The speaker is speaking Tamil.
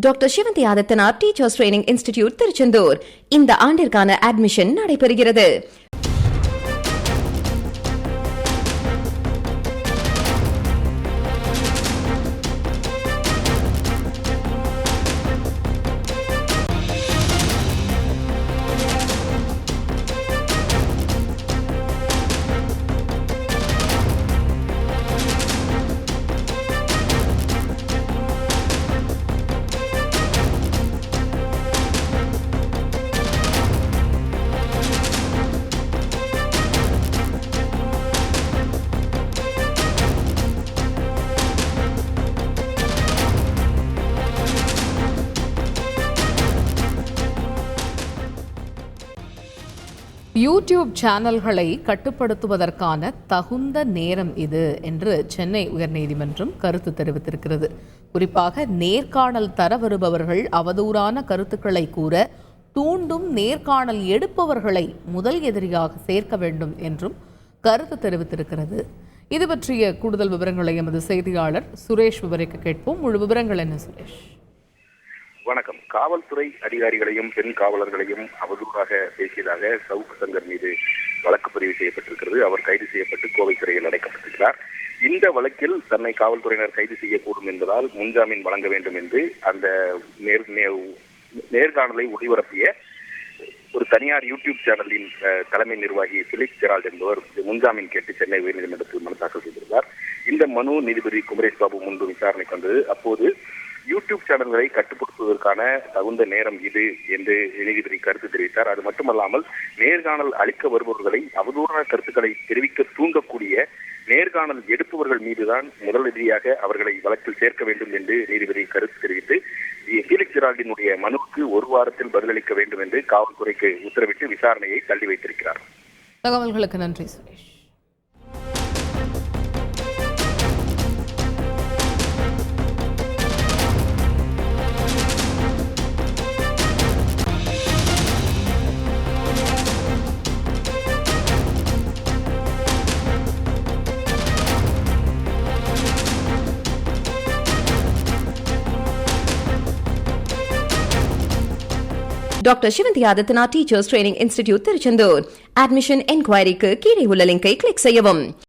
Doctor Sivanthi Adithanar teachers training institute Tiruchendur இந்த ஆண்டிற்கான அட்மிஷன் நடைபெறுகிறது. யூடியூப் சேனல்களை கட்டுப்படுத்துவதற்கான தகுந்த நேரம் இது என்று சென்னை உயர்நீதிமன்றம் கருத்து தெரிவித்திருக்கிறது. குறிப்பாக நேர்காணல் தர வருபவர்கள் அவதூறான கருத்துக்களை கூற தூண்டும் நேர்காணல் எடுப்பவர்களை முதல் எதிரியாக சேர்க்க வேண்டும் என்றும் கருத்து தெரிவித்திருக்கிறது. இது பற்றிய கூடுதல் விவரங்களை எமது செய்தியாளர் சுரேஷ் விவரிக்க கேட்போம். முழு விவரங்கள் என்ன சுரேஷ்? வணக்கம். காவல்துறை அதிகாரிகளையும் பெண் காவலர்களையும் அவதூறாக பேசியதாக சவுக்கு சங்கர் மீது வழக்கு பதிவு செய்யப்பட்டிருக்கிறது. அவர் கைது செய்யப்பட்டு கோவை சிறையில் அடைக்கப்பட்டிருக்கிறார். இந்த வழக்கில் தன்னை காவல்துறையினர் கைது செய்யக்கூடும் என்பதால் முன்ஜாமீன் வழங்க வேண்டும் என்று அந்த நேர்காணலை ஒளிபரப்பிய ஒரு தனியார் யூடியூப் சேனலின் தலைமை நிர்வாகி பிலிக்ஸ் ஜெரால்ட் என்பவர் முன்ஜாமீன் கேட்டு சென்னை உயர்நீதிமன்றத்தில் மனு தாக்கல் செய்திருந்தார். இந்த மனு நீதிபதி குமரேஷ் பாபு முன்பு விசாரணைக்கு வந்தது. அப்போது யூடியூப் சேனல்களை கட்டுப்படுத்துவதற்கான தகுந்த நேரம் இது என்று நீதிபதி கருத்து தெரிவித்தார். அது மட்டுமல்லாமல் நேர்காணல் அளிக்க வருபவர்களை அவதூறான கருத்துக்களை தெரிவிக்க தூண்டக்கூடிய நேர்காணல் எடுப்பவர்கள் மீதுதான் முதல் எதிரியாக அவர்களை வழக்கில் சேர்க்க வேண்டும் என்று நீதிபதி கருத்து தெரிவித்து ஃபீலிக்ஸ் ஜெரால்டினுடைய மனுவுக்கு ஒரு வாரத்தில் பதிலளிக்க வேண்டும் என்று காவல்துறைக்கு உத்தரவிட்டு விசாரணையை தள்ளி வைத்திருக்கிறார். தகவல்களுக்கு நன்றி Suresh. Doctor Sivanthi Adithanar teachers training institute Tiruchendur. Admission என்கொயரிக்கு கீழே உள்ள லிங்கை கிளிக் செய்யவும்.